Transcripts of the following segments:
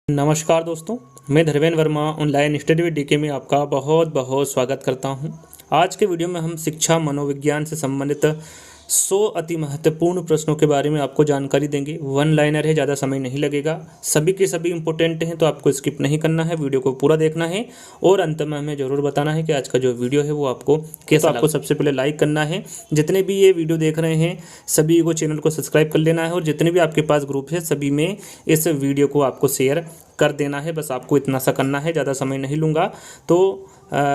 नमस्कार दोस्तों, मैं Dharmendra Verma online study with DK में आपका बहुत बहुत स्वागत करता हूं। आज के वीडियो में हम शिक्षा मनोविज्ञान से संबंधित 100 अति महत्वपूर्ण प्रश्नों के बारे में आपको जानकारी देंगे। वन लाइनर है, ज़्यादा समय नहीं लगेगा, सभी के सभी इंपॉर्टेंट हैं, तो आपको स्किप नहीं करना है, वीडियो को पूरा देखना है और अंत में हमें ज़रूर बताना है कि आज का जो वीडियो है वो आपको कैसा। आपको सबसे पहले लाइक करना है, जितने भी ये वीडियो देख रहे हैं सभी को चैनल को सब्सक्राइब कर लेना है और जितने भी आपके पास ग्रुप है सभी में इस वीडियो को आपको शेयर कर देना है। बस आपको इतना सा करना है, ज़्यादा समय नहीं लूँगा। तो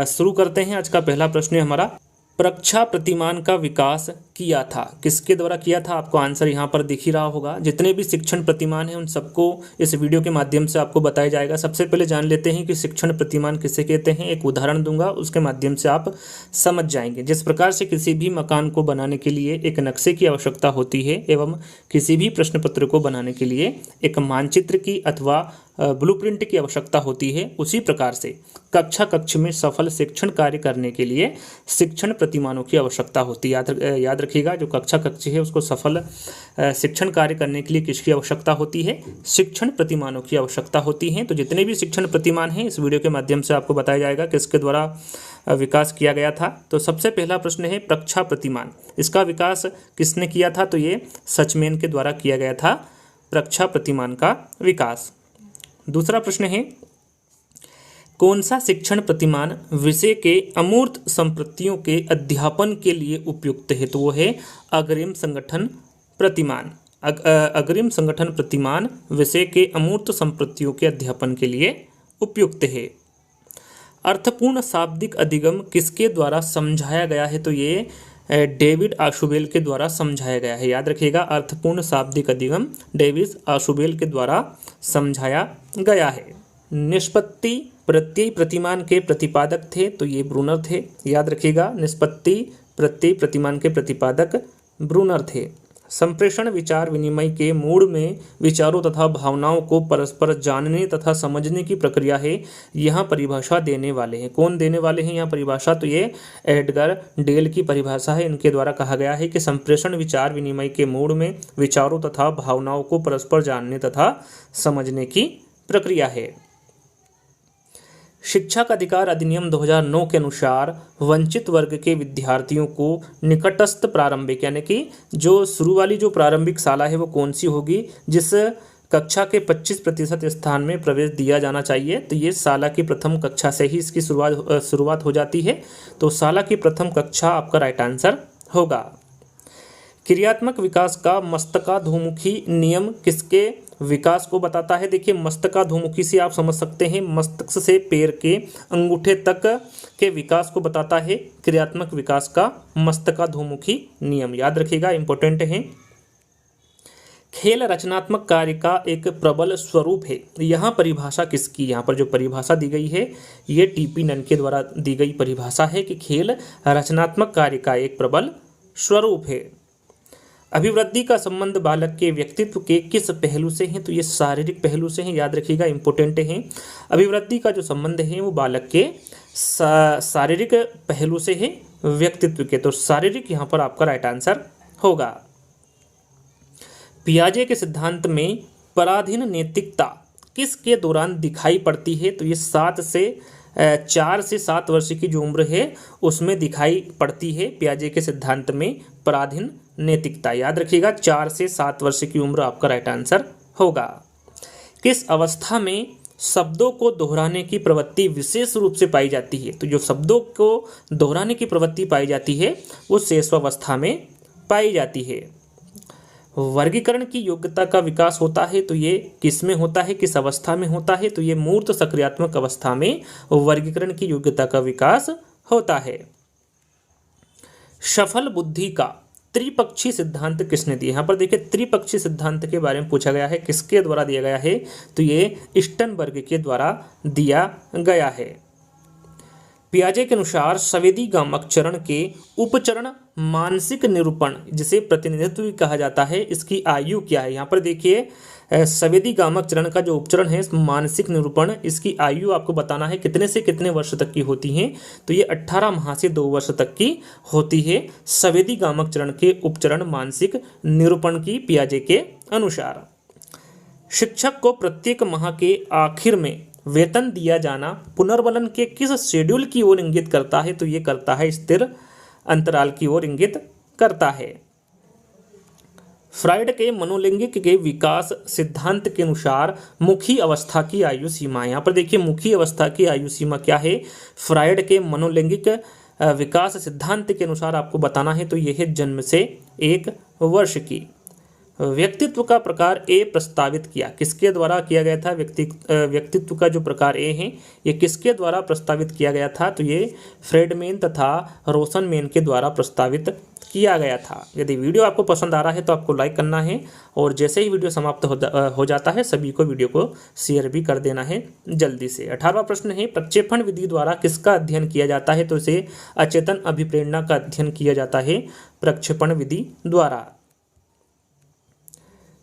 शुरू करते हैं। आज का पहला प्रश्न है हमारा, प्रक्षा प्रतिमान का विकास किया था, किसके द्वारा किया था? आपको आंसर यहाँ पर दिख ही रहा होगा। जितने भी शिक्षण प्रतिमान हैं उन सबको इस वीडियो के माध्यम से आपको बताया जाएगा। सबसे पहले जान लेते हैं कि शिक्षण प्रतिमान किसे कहते हैं। एक उदाहरण दूंगा, उसके माध्यम से आप समझ जाएंगे। जिस प्रकार से किसी भी मकान को बनाने के लिए एक नक्शे की आवश्यकता होती है एवं किसी भी प्रश्न पत्र को बनाने के लिए एक मानचित्र की अथवा ब्लूप्रिंट की आवश्यकता होती है, उसी प्रकार से कक्ष में सफल शिक्षण कार्य करने के लिए शिक्षण प्रतिमानों की आवश्यकता होती है। याद रखिएगा, जो कक्ष है उसको सफल शिक्षण कार्य करने के लिए किसकी आवश्यकता होती है? शिक्षण प्रतिमानों की आवश्यकता होती है। तो जितने भी शिक्षण प्रतिमान हैं इस वीडियो के माध्यम से आपको बताया जाएगा किसके द्वारा विकास किया गया था। तो सबसे पहला प्रश्न है प्रक्षा प्रतिमान, इसका विकास किसने किया था? तो ये सचमेन के द्वारा किया गया था प्रक्षा प्रतिमान का विकास। दूसरा प्रश्न है, कौन सा शिक्षण प्रतिमान विषय के अमूर्त संपत्तियों के अध्यापन के लिए उपयुक्त है? तो वो है अग्रिम संगठन प्रतिमान। अग्रिम संगठन प्रतिमान विषय के अमूर्त संपत्तियों के अध्यापन के लिए उपयुक्त है। अर्थपूर्ण शाब्दिक अधिगम किसके द्वारा समझाया गया है? तो ये डेविड आशुबेल के द्वारा समझाया गया है। याद रखिएगा, अर्थपूर्ण शाब्दिक अधिगम डेविड आशुबेल के द्वारा समझाया गया है। निष्पत्ति प्रत्यय प्रतिमान के प्रतिपादक थे, तो ये ब्रूनर थे। याद रखिएगा, निष्पत्ति प्रत्यय प्रतिमान के प्रतिपादक ब्रूनर थे। संप्रेषण विचार विनिमय के मूड में विचारों तथा भावनाओं को परस्पर जानने तथा समझने की प्रक्रिया है। यहाँ परिभाषा देने वाले हैं, कौन देने वाले हैं यहाँ परिभाषा? तो ये एडगर डेल की परिभाषा है। इनके द्वारा कहा गया है कि संप्रेषण विचार विनिमय के मूड में विचारों तथा भावनाओं को परस्पर जानने तथा समझने की प्रक्रिया है। शिक्षा का अधिकार अधिनियम 2009 के अनुसार वंचित वर्ग के विद्यार्थियों को निकटस्थ प्रारंभिक, यानी कि जो शुरू वाली जो प्रारंभिक शाला है वो कौन सी होगी, जिस कक्षा के 25% स्थान में प्रवेश दिया जाना चाहिए? तो ये शाला की प्रथम कक्षा से ही इसकी शुरुआत हो जाती है। तो शाला की प्रथम कक्षा आपका राइट आंसर होगा। क्रियात्मक विकास का मस्तकाधोमुखी नियम किसके विकास को बताता है? देखिए, मस्तकाधोमुखी से आप समझ सकते हैं मस्तिष्क से पैर के अंगूठे तक के विकास को बताता है क्रियात्मक विकास का मस्तकाधोमुखी नियम। याद रखिएगा, इंपॉर्टेंट है। खेल रचनात्मक कार्य का एक प्रबल स्वरूप है, यहाँ परिभाषा किसकी? यहाँ पर जो परिभाषा दी गई है ये टीपी नन के द्वारा दी गई परिभाषा है कि खेल रचनात्मक कार्य का एक प्रबल स्वरूप है। अभिवृद्धि का संबंध बालक के व्यक्तित्व के किस पहलू से है? तो ये शारीरिक पहलू से है। याद रखिएगा, इंपॉर्टेंट है। अभिवृद्धि का जो संबंध है वो बालक के शारीरिक पहलू से है, व्यक्तित्व के। तो शारीरिक यहाँ पर आपका राइट आंसर होगा। पियाजे के सिद्धांत में पराधीन नैतिकता किसके दौरान दिखाई पड़ती है? तो ये 4 से 7 वर्ष की जो उम्र है उसमें दिखाई पड़ती है पियाजे के सिद्धांत में पराधीन नैतिकता। याद रखिएगा, 4 से 7 वर्ष की उम्र आपका राइट आंसर होगा। किस अवस्था में शब्दों को दोहराने की प्रवृत्ति विशेष रूप से पाई जाती है? तो जो शब्दों को दोहराने की प्रवृत्ति पाई जाती है वो शेषावस्था में पाई जाती है। वर्गीकरण की योग्यता का विकास होता है, तो ये किस में होता है, किस अवस्था में होता है? तो ये मूर्त सक्रियात्मक अवस्था में वर्गीकरण की योग्यता का विकास होता है। सफल बुद्धि का त्रिपक्षी सिद्धांत किसने दिया? यहाँ पर देखिए, त्रिपक्षी सिद्धांत के बारे में पूछा गया है, किसके द्वारा दिया गया है? तो ये स्टनबर्ग के द्वारा दिया गया है। पियाजे के अनुसार संवेदी गामक चरण के उपचरण मानसिक निरूपण, जिसे प्रतिनिधित्व कहा जाता है, इसकी आयु क्या है? यहाँ पर देखिए, संवेदी गामक चरण का जो उपचरण है मानसिक निरूपण, इसकी आयु आपको बताना है कितने से कितने वर्ष तक की होती है? तो ये 18 माह से 2 वर्ष तक की होती है संवेदी गामक चरण के उपचरण मानसिक निरूपण की पियाजे के अनुसार। शिक्षक को प्रत्येक माह के आखिर में वेतन दिया जाना पुनर्वलन के किस शेड्यूल की ओर इंगित करता है? तो ये करता है स्थिर अंतराल की ओर इंगित करता है। फ्राइड के मनोलैंगिक के विकास सिद्धांत के अनुसार मुखी अवस्था की आयु सीमा, यहाँ पर देखिए मुखी अवस्था की आयु सीमा क्या है? फ्राइड के मनोलैंगिक विकास सिद्धांत के अनुसार आपको बताना है तो यह है जन्म से 1 वर्ष की। व्यक्तित्व का प्रकार ए प्रस्तावित किया, किसके द्वारा किया गया था? व्यक्तित्व का जो प्रकार ए है ये किसके द्वारा प्रस्तावित किया गया था? तो ये फ्रेडमैन तथा रोशनमैन के द्वारा प्रस्तावित किया गया था। यदि वीडियो आपको पसंद आ रहा है तो आपको लाइक करना है और जैसे ही वीडियो समाप्त हो जाता है सभी को वीडियो को शेयर भी कर देना है जल्दी से। 18वां प्रश्न है, प्रक्षेपण विधि द्वारा किसका अध्ययन किया जाता है? तो इसे अचेतन अभिप्रेरणा का अध्ययन किया जाता है प्रक्षेपण विधि द्वारा।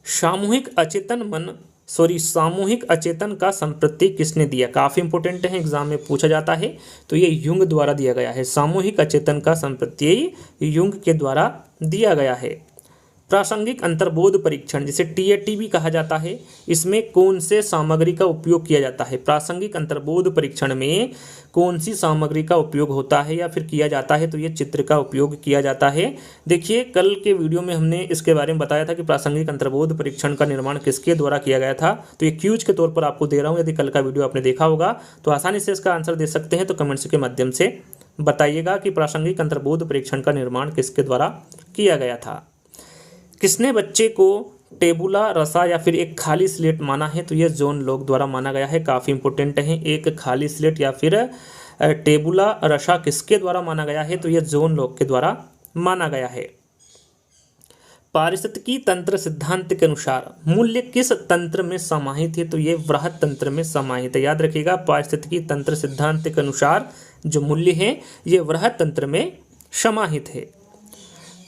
सामूहिक अचेतन का संप्रतीक किसने दिया? काफी इंपॉर्टेंट है, एग्जाम में पूछा जाता है तो ये युंग द्वारा दिया गया है। सामूहिक अचेतन का संप्रतीक युंग के द्वारा दिया गया है। प्रासंगिक अंतर्बोध परीक्षण जिसे टीएटी भी कहा जाता है, इसमें कौन से सामग्री का उपयोग किया जाता है? प्रासंगिक अंतर्बोध परीक्षण में कौन सी सामग्री का उपयोग होता है या फिर किया जाता है? तो ये चित्र का उपयोग किया जाता है। देखिए कल के वीडियो में हमने इसके बारे में बताया था कि प्रासंगिक अंतर्बोध परीक्षण का निर्माण किसके द्वारा किया गया था, तो ये क्यूज के तौर पर आपको दे रहा हूँ। यदि कल का वीडियो आपने देखा होगा तो आसानी से इसका आंसर दे सकते हैं, तो कमेंट्स के माध्यम से बताइएगा कि प्रासंगिक अंतर्बोध परीक्षण का निर्माण किसके द्वारा किया गया था। किसने बच्चे को टेबुला रसा या फिर एक खाली स्लेट माना है? तो यह जॉन लॉक द्वारा माना गया है। काफ़ी इंपॉर्टेंट है, एक खाली स्लेट या फिर टेबुला रसा किसके द्वारा माना गया है? तो यह जॉन लॉक के द्वारा माना गया है। पारिस्थितिकी तंत्र सिद्धांत के अनुसार मूल्य किस तंत्र में समाहित है? तो ये वृहत तंत्र में समाहित है। याद रखिएगा, पारिस्थितिकी तंत्र सिद्धांत के अनुसार जो मूल्य है ये वृहत तंत्र में समाहित है।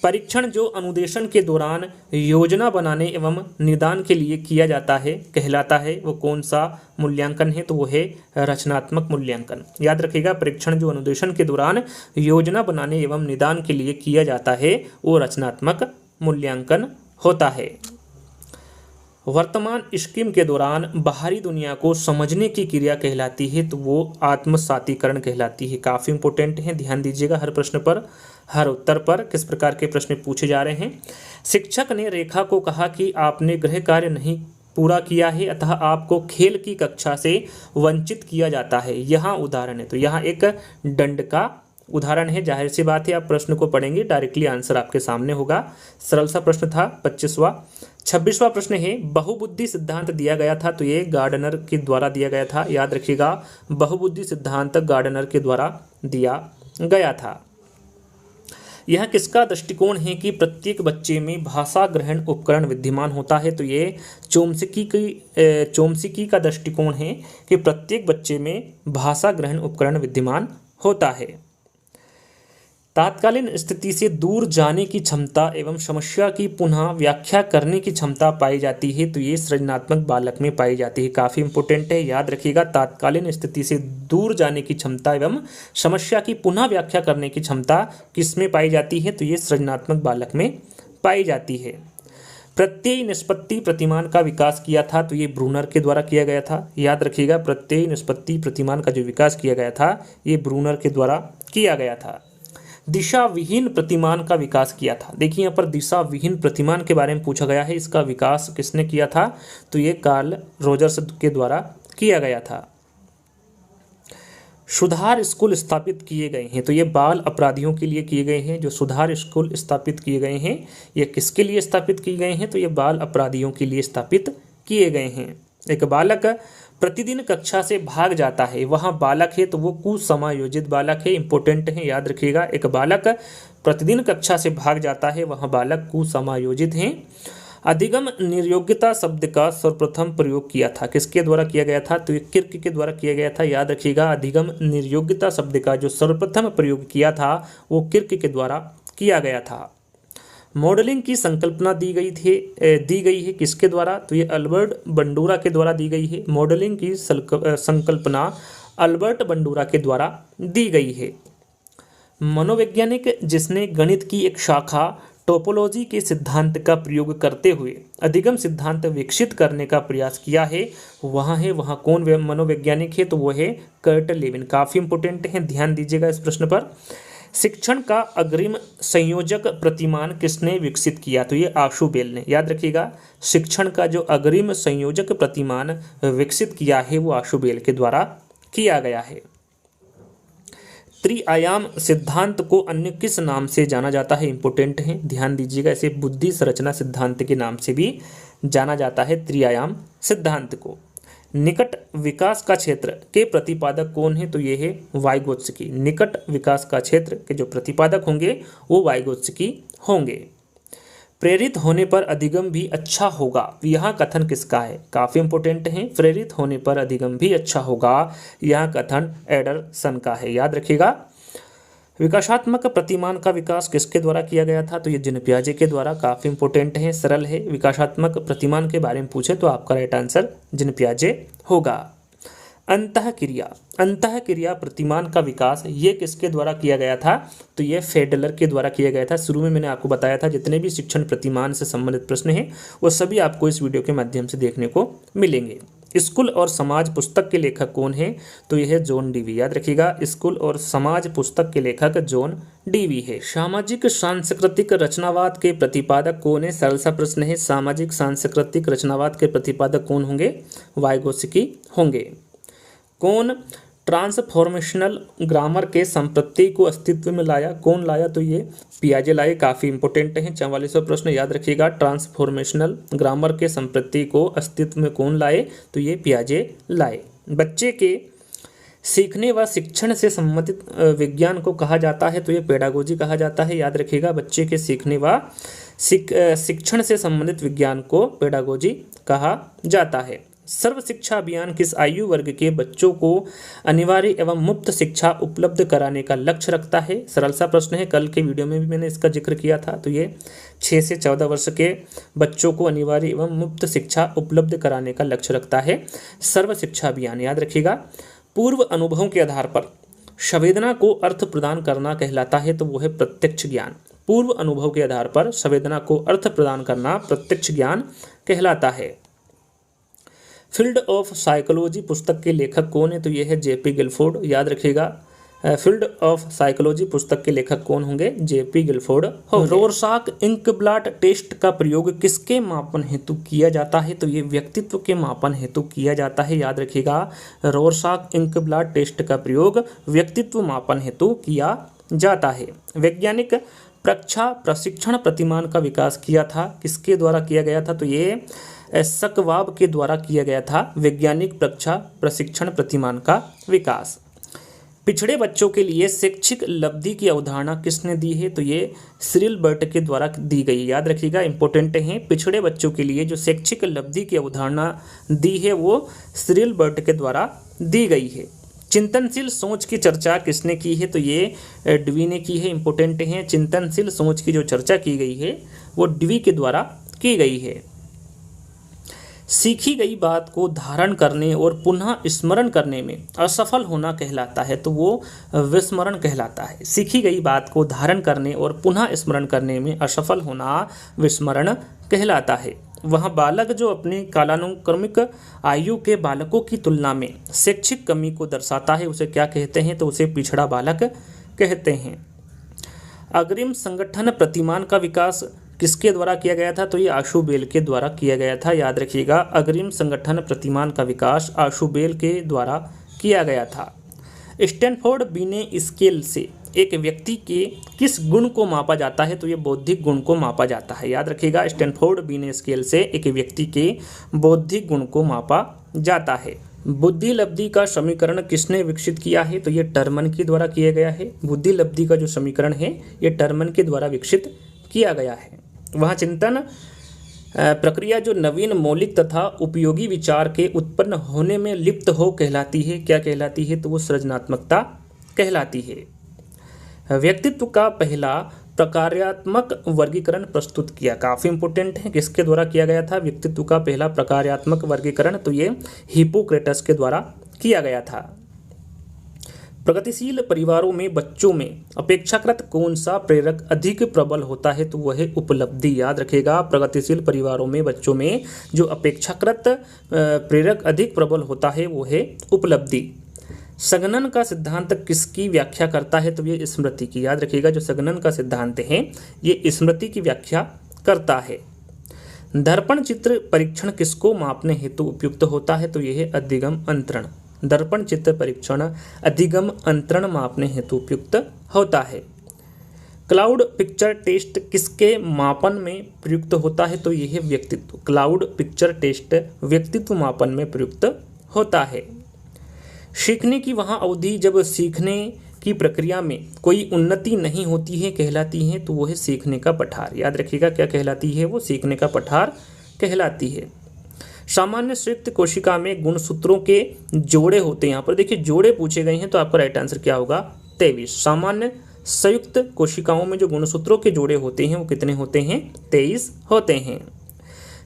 परीक्षण जो अनुदेशन के दौरान योजना बनाने एवं निदान के लिए किया जाता है कहलाता है, वो कौन सा मूल्यांकन है? तो वो है रचनात्मक मूल्यांकन। याद रखिएगा, परीक्षण जो अनुदेशन के दौरान योजना बनाने एवं निदान के लिए किया जाता है वो रचनात्मक मूल्यांकन होता है। वर्तमान स्कीम के दौरान बाहरी दुनिया को समझने की क्रिया कहलाती है, तो वो आत्मसातीकरण कहलाती है। काफ़ी इंपॉर्टेंट है, ध्यान दीजिएगा हर प्रश्न पर, हर उत्तर पर किस प्रकार के प्रश्न पूछे जा रहे हैं। शिक्षक ने रेखा को कहा कि आपने गृह कार्य नहीं पूरा किया है, अतः आपको खेल की कक्षा से वंचित किया जाता है। यहाँ उदाहरण है, तो यहाँ एक दंड का उदाहरण है। जाहिर सी बात है, आप प्रश्न को पढ़ेंगे डायरेक्टली आंसर आपके सामने होगा। सरल सा प्रश्न था 25वां। 26वां प्रश्न है, बहुबुद्धि सिद्धांत दिया गया था, तो ये गार्डनर के द्वारा दिया गया था। याद रखिएगा, बहुबुद्धि सिद्धांत गार्डनर के द्वारा दिया गया था। यह किसका दृष्टिकोण है कि प्रत्येक बच्चे में भाषा ग्रहण उपकरण विद्यमान होता है? तो ये चोम्स्की का दृष्टिकोण है कि प्रत्येक बच्चे में भाषा ग्रहण उपकरण विद्यमान होता है। तात्कालीन स्थिति से दूर जाने की क्षमता एवं समस्या की पुनः व्याख्या करने की क्षमता पाई जाती है, तो ये सृजनात्मक बालक में पाई जाती है। काफ़ी इंपॉर्टेंट है, याद रखिएगा, तात्कालीन स्थिति से दूर जाने की क्षमता एवं समस्या की पुनः व्याख्या करने की क्षमता किस में पाई जाती है? तो ये सृजनात्मक बालक में पाई जाती है। प्रत्यय निष्पत्ति प्रतिमान का विकास किया था, तो ये ब्रूनर के द्वारा किया गया था। याद रखिएगा, प्रत्यय निष्पत्ति प्रतिमान का जो विकास किया गया था ये ब्रूनर के द्वारा किया गया था। दिशा विहीन प्रतिमान का विकास किया था। देखिए यहाँ पर दिशा विहीन प्रतिमान के बारे में पूछा गया है, इसका विकास किसने किया था? तो ये कार्ल रोजर्स के द्वारा किया गया था। सुधार स्कूल स्थापित किए गए हैं, तो ये बाल अपराधियों के लिए किए गए हैं। जो सुधार स्कूल स्थापित किए गए हैं ये किसके लिए स्थापित किए गए हैं? तो ये बाल अपराधियों के लिए स्थापित किए गए हैं। एक बालक प्रतिदिन कक्षा से भाग जाता है, वहाँ बालक है तो वो कुसमायोजित बालक है। इंपॉर्टेंट है, याद रखिएगा, एक बालक प्रतिदिन कक्षा से भाग जाता है वहाँ बालक कुसमायोजित हैं। अधिगम निर्योग्यता शब्द का सर्वप्रथम प्रयोग किया था, किसके द्वारा किया गया था? तो ये किर्क के द्वारा किया गया था। याद रखिएगा, अधिगम निर्योग्यता शब्द का जो सर्वप्रथम प्रयोग किया था वो किर्क के द्वारा किया गया था। मॉडलिंग की संकल्पना दी गई है किसके द्वारा? तो ये अल्बर्ट बंडूरा के द्वारा दी गई है। मॉडलिंग की संकल्पना अल्बर्ट बंडूरा के द्वारा दी गई है। मनोवैज्ञानिक जिसने गणित की एक शाखा टोपोलॉजी के सिद्धांत का प्रयोग करते हुए अधिगम सिद्धांत विकसित करने का प्रयास किया है, वहाँ कौन मनोवैज्ञानिक है? तो वो है कर्ट लेविन। काफ़ी इंपॉर्टेंट है, ध्यान दीजिएगा इस प्रश्न पर। शिक्षण का अग्रिम संयोजक प्रतिमान किसने विकसित किया? तो ये आशु बेल ने। याद रखिएगा, शिक्षण का जो अग्रिम संयोजक प्रतिमान विकसित किया है वो आशु बेल के द्वारा किया गया है। त्रिआयाम सिद्धांत को अन्य किस नाम से जाना जाता है? इंपोर्टेंट है, ध्यान दीजिएगा। इसे बुद्धि संरचना सिद्धांत के नाम से भी जाना जाता है त्रिआयाम सिद्धांत को। निकट विकास का क्षेत्र के प्रतिपादक कौन है? तो ये है वाइगोत्स्की। निकट विकास का क्षेत्र के जो प्रतिपादक होंगे वो वाइगोत्स्की होंगे। प्रेरित होने पर अधिगम भी अच्छा होगा, यह कथन किसका है? काफ़ी इंपॉर्टेंट है। प्रेरित होने पर अधिगम भी अच्छा होगा, यह कथन एंडरसन का है। याद रखिएगा। विकासात्मक प्रतिमान का विकास किसके द्वारा किया गया था? तो ये जीन पियाजे के द्वारा। काफ़ी इंपॉर्टेंट है, सरल है। विकासात्मक प्रतिमान के बारे में पूछे तो आपका राइट आंसर जीन पियाजे होगा। अंतःक्रिया प्रतिमान का विकास ये किसके द्वारा किया गया था? तो ये फेडलर के द्वारा किया गया था। शुरू में मैंने आपको बताया था जितने भी शिक्षण प्रतिमान से संबंधित प्रश्न हैं वो सभी आपको इस वीडियो के माध्यम से देखने को मिलेंगे। स्कूल और समाज पुस्तक के लेखक कौन है? तो यह है जॉन डीवी। याद रखिएगा, स्कूल और समाज पुस्तक के लेखक जॉन डीवी है। सामाजिक सांस्कृतिक रचनावाद के प्रतिपादक कौन है? सरल सा प्रश्न है। सामाजिक सांस्कृतिक रचनावाद के प्रतिपादक कौन होंगे? वाइगोत्स्की होंगे। कौन ट्रांसफॉर्मेशनल ग्रामर के संपत्ति को अस्तित्व में लाया? कौन लाया? तो ये पियाजे लाए। काफ़ी इंपॉर्टेंट है, 44वां प्रश्न याद रखिएगा। ट्रांसफॉर्मेशनल ग्रामर के संपत्ति को अस्तित्व में कौन लाए? तो ये पियाजे लाए। बच्चे के सीखने व शिक्षण से संबंधित विज्ञान को कहा जाता है? तो ये पेडागोजी कहा जाता है। याद रखिएगा, बच्चे के सीखने व शिक्षण से संबंधित विज्ञान को पेडागोजी कहा जाता है। सर्व शिक्षा अभियान किस आयु वर्ग के बच्चों को अनिवार्य एवं मुफ्त शिक्षा उपलब्ध कराने का लक्ष्य रखता है? सरल सा प्रश्न है, कल के वीडियो में भी मैंने इसका जिक्र किया था। तो ये 6 से 14 वर्ष के बच्चों को अनिवार्य एवं मुफ्त शिक्षा उपलब्ध कराने का लक्ष्य रखता है सर्व शिक्षा अभियान। याद रखिएगा। पूर्व अनुभवों के आधार पर संवेदना को अर्थ प्रदान करना कहलाता है? तो वो है प्रत्यक्ष ज्ञान। पूर्व अनुभव के आधार पर संवेदना को अर्थ प्रदान करना प्रत्यक्ष ज्ञान कहलाता है। फील्ड ऑफ साइकोलॉजी पुस्तक के लेखक कौन है? तो ये है जेपी गिलफोर्ड। याद रखिएगा, फील्ड ऑफ साइकोलॉजी पुस्तक के लेखक कौन होंगे? जेपी गिलफोर्ड होंगे। रोरसाक इंकब्लाट टेस्ट का प्रयोग किसके मापन हेतु किया जाता है? तो ये व्यक्तित्व के मापन हेतु किया जाता है। याद रखिएगा, रोरसाक इंकब्लाट टेस्ट का प्रयोग व्यक्तित्व मापन हेतु किया जाता है। वैज्ञानिक प्रक्षा प्रशिक्षण प्रतिमान का विकास किया था, किसके द्वारा किया गया था? तो ये सकवाब के द्वारा किया गया था। वैज्ञानिक प्रक्षा प्रशिक्षण प्रतिमान का विकास। पिछड़े बच्चों के लिए शैक्षिक लब्धि की अवधारणा किसने दी है? तो ये सिरिल बर्ट के द्वारा दी गई। याद रखिएगा, इंपॉर्टेंट है। पिछड़े बच्चों के लिए जो शैक्षिक लब्धि की अवधारणा दी है वो सिरिल बर्ट के द्वारा दी गई है। चिंतनशील सोच की चर्चा किसने की है? तो ये डीवी ने की है। इंपॉर्टेंट है, चिंतनशील सोच की जो चर्चा की गई है वो डीवी के द्वारा की गई है। सीखी गई बात को धारण करने और पुनः स्मरण करने में असफल होना कहलाता है? तो वो विस्मरण कहलाता है। सीखी गई बात को धारण करने और पुनः स्मरण करने में असफल होना विस्मरण कहलाता है। वह बालक जो अपनी कालानुक्रमिक आयु के बालकों की तुलना में शैक्षिक कमी को दर्शाता है उसे क्या कहते हैं? तो उसे पिछड़ा बालक कहते हैं। अग्रिम संगठन प्रतिमान का विकास किसके द्वारा किया गया था? तो ये आशु बेल के द्वारा किया गया था। याद रखिएगा, अग्रिम संगठन प्रतिमान का विकास आशु बेल के द्वारा किया गया था। स्टैनफोर्ड बिने स्केल से एक व्यक्ति के किस गुण को मापा जाता है? तो ये बौद्धिक गुण को मापा जाता है। याद रखिएगा, स्टैनफोर्ड बिने स्केल से एक व्यक्ति के बौद्धिक गुण को मापा जाता है। बुद्धि लब्धि का समीकरण किसने विकसित किया है? तो ये टर्मन के द्वारा किया गया है। बुद्धि लब्धि का जो समीकरण है ये टर्मन के द्वारा विकसित किया गया है। वह चिंतन प्रक्रिया जो नवीन मौलिक तथा उपयोगी विचार के उत्पन्न होने में लिप्त हो कहलाती है? क्या कहलाती है? तो वो सृजनात्मकता कहलाती है। व्यक्तित्व का पहला प्रकार्यात्मक वर्गीकरण प्रस्तुत किया। काफ़ी इंपॉर्टेंट है, किसके द्वारा किया गया था? व्यक्तित्व का पहला प्रकार्यात्मक वर्गीकरण तो ये हिप्पोक्रेटस के द्वारा किया गया था। प्रगतिशील परिवारों में बच्चों में अपेक्षाकृत कौन सा प्रेरक अधिक प्रबल होता है? तो वह है उपलब्धि। याद रखेगा, प्रगतिशील परिवारों में बच्चों में जो अपेक्षाकृत प्रेरक अधिक प्रबल होता है वो है उपलब्धि। संगणन का सिद्धांत किसकी व्याख्या करता है? तो ये स्मृति की। याद रखिएगा, जो संगणन का सिद्धांत है ये स्मृति की व्याख्या करता है। दर्पण चित्र परीक्षण किसको मापने हेतु उपयुक्त होता है? तो यह है अधिगम अंतरण। दर्पण चित्र परीक्षण अधिगम अंतरण मापने हेतु उपयुक्त होता है। क्लाउड पिक्चर टेस्ट किसके मापन में प्रयुक्त होता है? तो यह है व्यक्तित्व। क्लाउड पिक्चर टेस्ट व्यक्तित्व मापन में प्रयुक्त होता है। सीखने की वह अवधि जब सीखने की प्रक्रिया में कोई उन्नति नहीं होती है कहलाती है? तो वो है सीखने का पठार। याद रखिएगा, क्या कहलाती है? वो सीखने का पठार कहलाती है। सामान्य संयुक्त कोशिका में गुणसूत्रों के जोड़े होते हैं। यहाँ पर देखिए जोड़े पूछे गए हैं, तो आपका राइट आंसर क्या होगा? 23। सामान्य संयुक्त कोशिकाओं में जो गुणसूत्रों के जोड़े होते हैं वो कितने होते हैं? 23 होते हैं।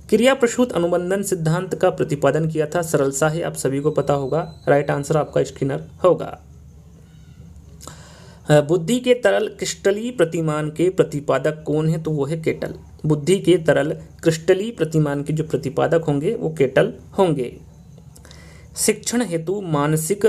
क्रिया प्रसूत अनुबंधन सिद्धांत का प्रतिपादन किया था? सरल सा है, आप सभी को पता होगा। राइट आंसर आपका स्किनर होगा। बुद्धि के तरल क्रिस्टलीय प्रतिमान के प्रतिपादक कौन है? तो वो है केटल। बुद्धि के तरल क्रिस्टलीय प्रतिमान के जो प्रतिपादक होंगे वो केटल होंगे। शिक्षण हेतु मानसिक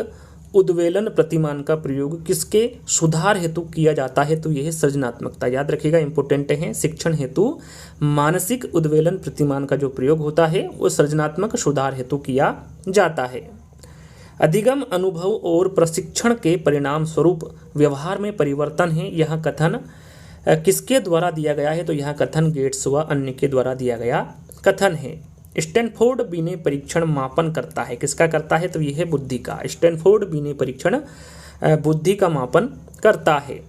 उद्वेलन प्रतिमान का प्रयोग किसके सुधार हेतु किया जाता है? तो यह है सृजनात्मकता। याद रखिएगा, इंपोर्टेंट है। शिक्षण हेतु मानसिक उद्वेलन प्रतिमान का जो प्रयोग होता है वो सृजनात्मक सुधार हेतु किया जाता है। अधिगम अनुभव और प्रशिक्षण के परिणाम स्वरूप व्यवहार में परिवर्तन है, यह कथन किसके द्वारा दिया गया है? तो यह कथन गेट्स व अन्य के द्वारा दिया गया कथन है। स्टैनफोर्ड बिने परीक्षण मापन करता है? किसका करता है? तो यह है बुद्धि का। स्टैनफोर्ड बिने परीक्षण बुद्धि का मापन करता है।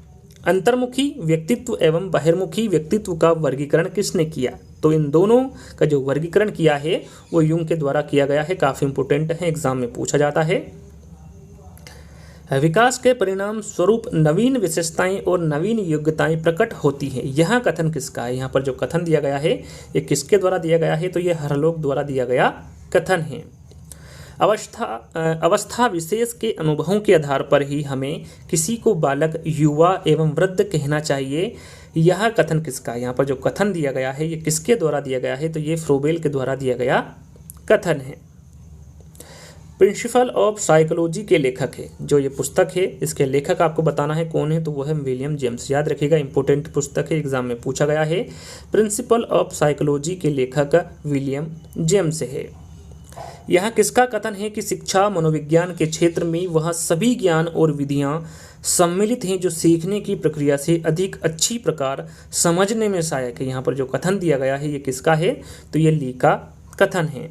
अंतर्मुखी व्यक्तित्व एवं बहिर्मुखी व्यक्तित्व का वर्गीकरण किसने किया? तो इन दोनों का जो वर्गीकरण किया है वो यूंग के द्वारा किया गया है। काफ़ी इंपोर्टेंट है, एग्जाम में पूछा जाता है। विकास के परिणाम स्वरूप नवीन विशेषताएं और नवीन योग्यताएं प्रकट होती हैं, यह कथन किसका है? यहाँ पर जो कथन दिया गया है ये किसके द्वारा दिया गया है? तो ये हरलोक द्वारा दिया गया कथन है। अवस्था विशेष के अनुभवों के आधार पर ही हमें किसी को बालक, युवा एवं वृद्ध कहना चाहिए, यह कथन किसका है? यहाँ पर जो कथन दिया गया है ये किसके द्वारा दिया गया है? तो ये फ्रोबेल के द्वारा दिया गया कथन है। प्रिंसिपल ऑफ साइकोलॉजी के लेखक है, जो ये पुस्तक है इसके लेखक आपको बताना है कौन है? तो वो है विलियम जेम्स। याद रखिएगा, इंपॉर्टेंट पुस्तक है, एग्जाम में पूछा गया है। प्रिंसिपल ऑफ साइकोलॉजी के लेखक विलियम जेम्स है। यह किसका कथन है कि शिक्षा मनोविज्ञान के क्षेत्र में वह सभी ज्ञान और विधियां सम्मिलित हैं जो सीखने की प्रक्रिया से अधिक अच्छी प्रकार समझने में सहायक है? यहाँ पर जो कथन दिया गया है ये किसका है? तो ये ली का कथन है।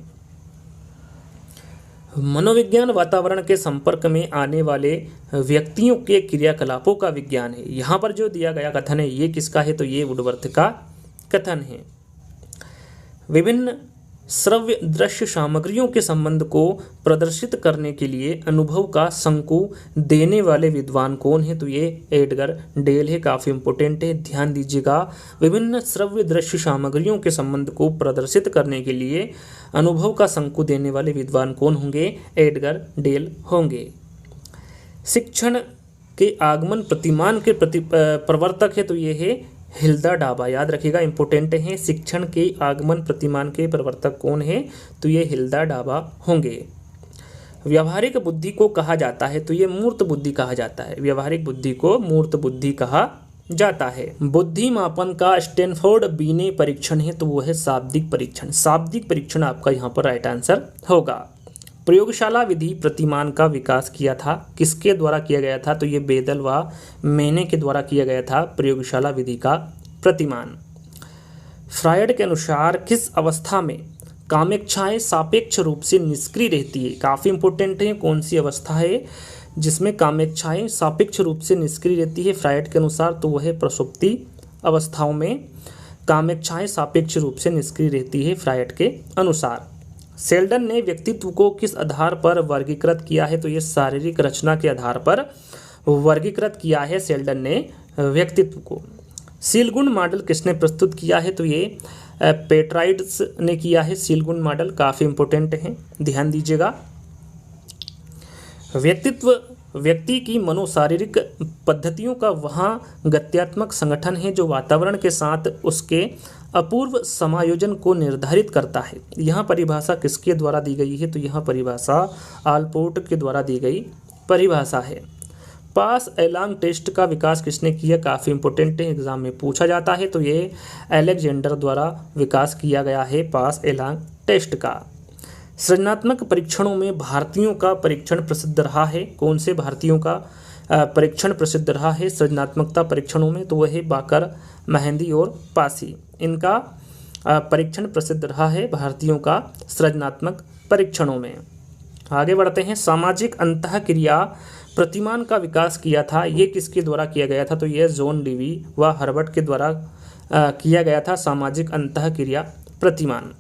मनोविज्ञान वातावरण के संपर्क में आने वाले व्यक्तियों के क्रियाकलापों का विज्ञान है। यहाँ पर जो दिया गया कथन है ये किसका है? तो ये वुडवर्थ का कथन है। विभिन्न श्रव्य दृश्य सामग्रियों के संबंध को प्रदर्शित करने के लिए अनुभव का शंकु देने वाले विद्वान कौन है? तो ये एडगर डेल है। काफ़ी इंपोर्टेंट है, ध्यान दीजिएगा। विभिन्न श्रव्य दृश्य सामग्रियों के संबंध को प्रदर्शित करने के लिए अनुभव का शंकु देने वाले विद्वान कौन होंगे? एडगर डेल होंगे। शिक्षण के आगमन प्रतिमान के प्रवर्तक है, तो ये है हिल्दा डाबा। याद रखिएगा, इंपोर्टेंट है। शिक्षण के आगमन प्रतिमान के प्रवर्तक कौन है? तो ये हिल्दा डाबा होंगे। व्यावहारिक बुद्धि को कहा जाता है? तो ये मूर्त बुद्धि कहा जाता है। व्यावहारिक बुद्धि को मूर्त बुद्धि कहा जाता है। बुद्धि मापन का स्टैनफोर्ड बीने परीक्षण है, तो वो है शाब्दिक परीक्षण। शाब्दिक परीक्षण आपका यहाँ पर राइट आंसर होगा। प्रयोगशाला विधि प्रतिमान का विकास किया था? किसके द्वारा किया गया था? तो ये बेदल व मेने के द्वारा किया गया था प्रयोगशाला विधि का प्रतिमान। फ्रायड के अनुसार किस अवस्था में कामेच्छाएं सापेक्ष रूप से निष्क्रिय रहती है? काफ़ी इंपोर्टेंट है, कौन सी अवस्था है जिसमें कामेच्छाएं सापेक्ष रूप से निष्क्रिय रहती है फ्रायड के अनुसार? तो वह है प्रसुप्ति अवस्थाओं में कामेच्छाएं सापेक्ष रूप से निष्क्रिय रहती है फ्रायड के अनुसार। सेल्डन ने व्यक्तित्व को किस आधार पर वर्गीकृत किया है? तो ये शारीरिक रचना के आधार पर वर्गीकृत किया है सेल्डन ने व्यक्तित्व को। सीलगुण मॉडल किसने प्रस्तुत किया है? तो ये पेट्राइड्स ने किया है सीलगुण मॉडल। काफ़ी इंपोर्टेंट है, ध्यान दीजिएगा। व्यक्तित्व व्यक्ति की मनोशारीरिक पद्धतियों का वह गत्यात्मक संगठन है जो वातावरण के साथ उसके अपूर्व समायोजन को निर्धारित करता है। यह परिभाषा किसके द्वारा दी गई है? तो यह परिभाषा आलपोर्ट के द्वारा दी गई परिभाषा है। पास एलांग टेस्ट का विकास किसने किया? काफ़ी इंपॉर्टेंट है, एग्जाम में पूछा जाता है। तो ये अलेक्जेंडर द्वारा विकास किया गया है पास एलांग टेस्ट का। सृजनात्मक परीक्षणों में भारतीयों का परीक्षण प्रसिद्ध रहा है। कौन से भारतीयों का परीक्षण प्रसिद्ध रहा है सृजनात्मकता परीक्षणों में? तो वह है बाकर, मेहंदी और पासी। इनका परीक्षण प्रसिद्ध रहा है भारतीयों का सृजनात्मक परीक्षणों में। आगे बढ़ते हैं। सामाजिक अंतःक्रिया प्रतिमान का विकास किया था, ये किसके द्वारा किया गया था? तो यह जॉन डीवी व हर्बर्ट के द्वारा किया गया था सामाजिक अंतःक्रिया प्रतिमान।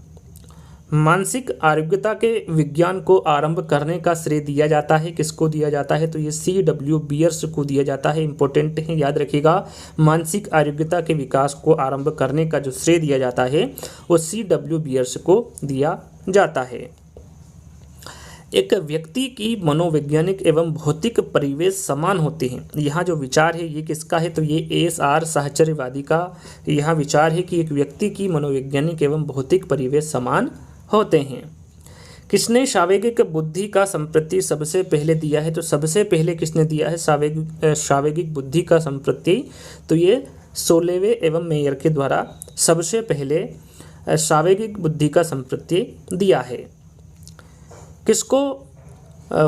मानसिक आरोग्यता के विज्ञान को आरंभ करने का श्रेय दिया जाता है, किसको दिया जाता है? तो ये C.W. बियर्स को दिया जाता है। इंपॉर्टेंट है, याद रखिएगा। मानसिक आरोग्यता के विकास को आरंभ करने का जो श्रेय दिया जाता है वो C.W. बियर्स को दिया जाता है। एक व्यक्ति की मनोवैज्ञानिक एवं भौतिक परिवेश समान होते हैं, यहाँ जो विचार है ये किसका है? तो ये S.R. साहचर्यवादी का यहाँ विचार है कि एक व्यक्ति की मनोवैज्ञानिक एवं भौतिक परिवेश समान होते हैं। किसने सावेगिक बुद्धि का संप्रति सबसे पहले दिया है? तो सबसे पहले किसने दिया है सावेगिक बुद्धि का संप्रति? तो ये सोलेवे एवं मेयर के द्वारा सबसे पहले सावेगिक बुद्धि का संप्रति दिया है। किसको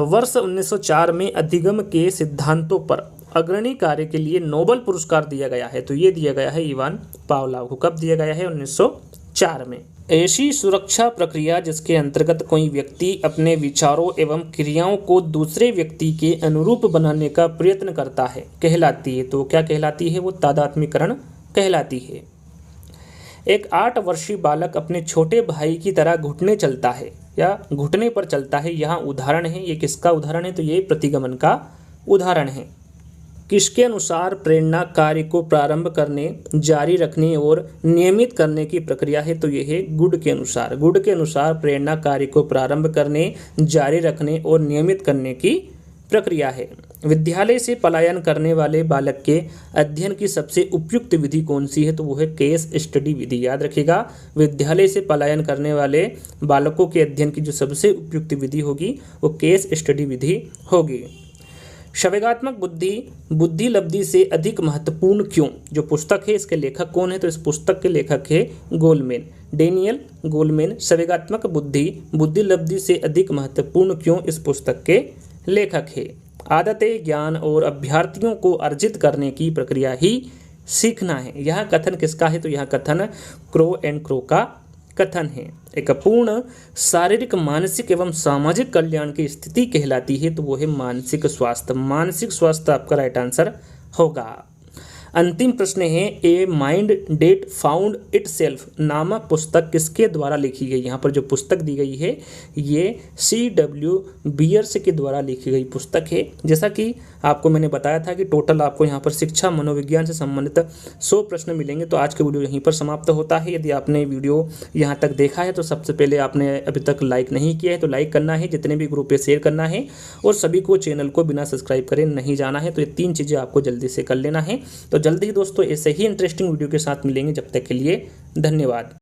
वर्ष 1904 में अधिगम के सिद्धांतों पर अग्रणी कार्य के लिए नोबेल पुरस्कार दिया गया है? तो ये दिया गया है इवान पावलोव को। कब दिया गया है? 1904 में। ऐसी सुरक्षा प्रक्रिया जिसके अंतर्गत कोई व्यक्ति अपने विचारों एवं क्रियाओं को दूसरे व्यक्ति के अनुरूप बनाने का प्रयत्न करता है कहलाती है। तो क्या कहलाती है? वो तादात्म्यकरण कहलाती है। एक 8 वर्षीय बालक अपने छोटे भाई की तरह घुटने चलता है या घुटने पर चलता है, यहाँ उदाहरण है। ये किसका उदाहरण है? तो ये प्रतिगमन का उदाहरण है। किसके अनुसार प्रेरणा कार्य को प्रारंभ करने, जारी रखने और नियमित करने की प्रक्रिया है? तो यह है गुड के अनुसार। गुड के अनुसार प्रेरणा कार्य को प्रारंभ करने, जारी रखने और नियमित करने की प्रक्रिया है। विद्यालय से पलायन करने वाले बालक के अध्ययन की सबसे उपयुक्त विधि कौन सी है? तो वो है केस स्टडी विधि। याद रखिएगा, विद्यालय से पलायन करने वाले बालकों के अध्ययन की जो सबसे उपयुक्त विधि होगी वो केस स्टडी विधि होगी। संवेगात्मक बुद्धि बुद्धि लब्धि से अधिक महत्वपूर्ण क्यों? जो पुस्तक है इसके लेखक कौन है? तो इस पुस्तक के लेखक है गोलमैन, डेनियल गोलमैन। संवेगात्मक बुद्धि बुद्धि लब्धि से अधिक महत्वपूर्ण क्यों इस पुस्तक के लेखक है। आदतें, ज्ञान और अभ्यर्थियों को अर्जित करने की प्रक्रिया ही सीखना है। यह कथन किसका है? तो यह कथन क्रो एंड क्रो का कथन है। एक पूर्ण शारीरिक, मानसिक एवं सामाजिक कल्याण की स्थिति कहलाती है, तो वो है मानसिक स्वास्थ्य। मानसिक स्वास्थ्य आपका राइट आंसर होगा। अंतिम प्रश्न है, a mind that found itself नामक पुस्तक किसके द्वारा लिखी गई? यहाँ पर जो पुस्तक दी गई है ये C.W. बियर्स के द्वारा लिखी गई पुस्तक है। जैसा कि आपको मैंने बताया था कि टोटल आपको यहाँ पर शिक्षा मनोविज्ञान से संबंधित 100 प्रश्न मिलेंगे। तो आज का वीडियो यहीं पर समाप्त होता है। यदि आपने वीडियो यहाँ तक देखा है तो सबसे पहले आपने अभी तक लाइक नहीं किया है तो लाइक करना है, जितने भी ग्रुप पे शेयर करना है और सभी को चैनल को बिना सब्सक्राइब करे नहीं जाना है। तो ये 3 चीज़ें आपको जल्दी से कर लेना है। तो जल्दी ही दोस्तों ऐसे ही इंटरेस्टिंग वीडियो के साथ मिलेंगे। जब तक के लिए धन्यवाद।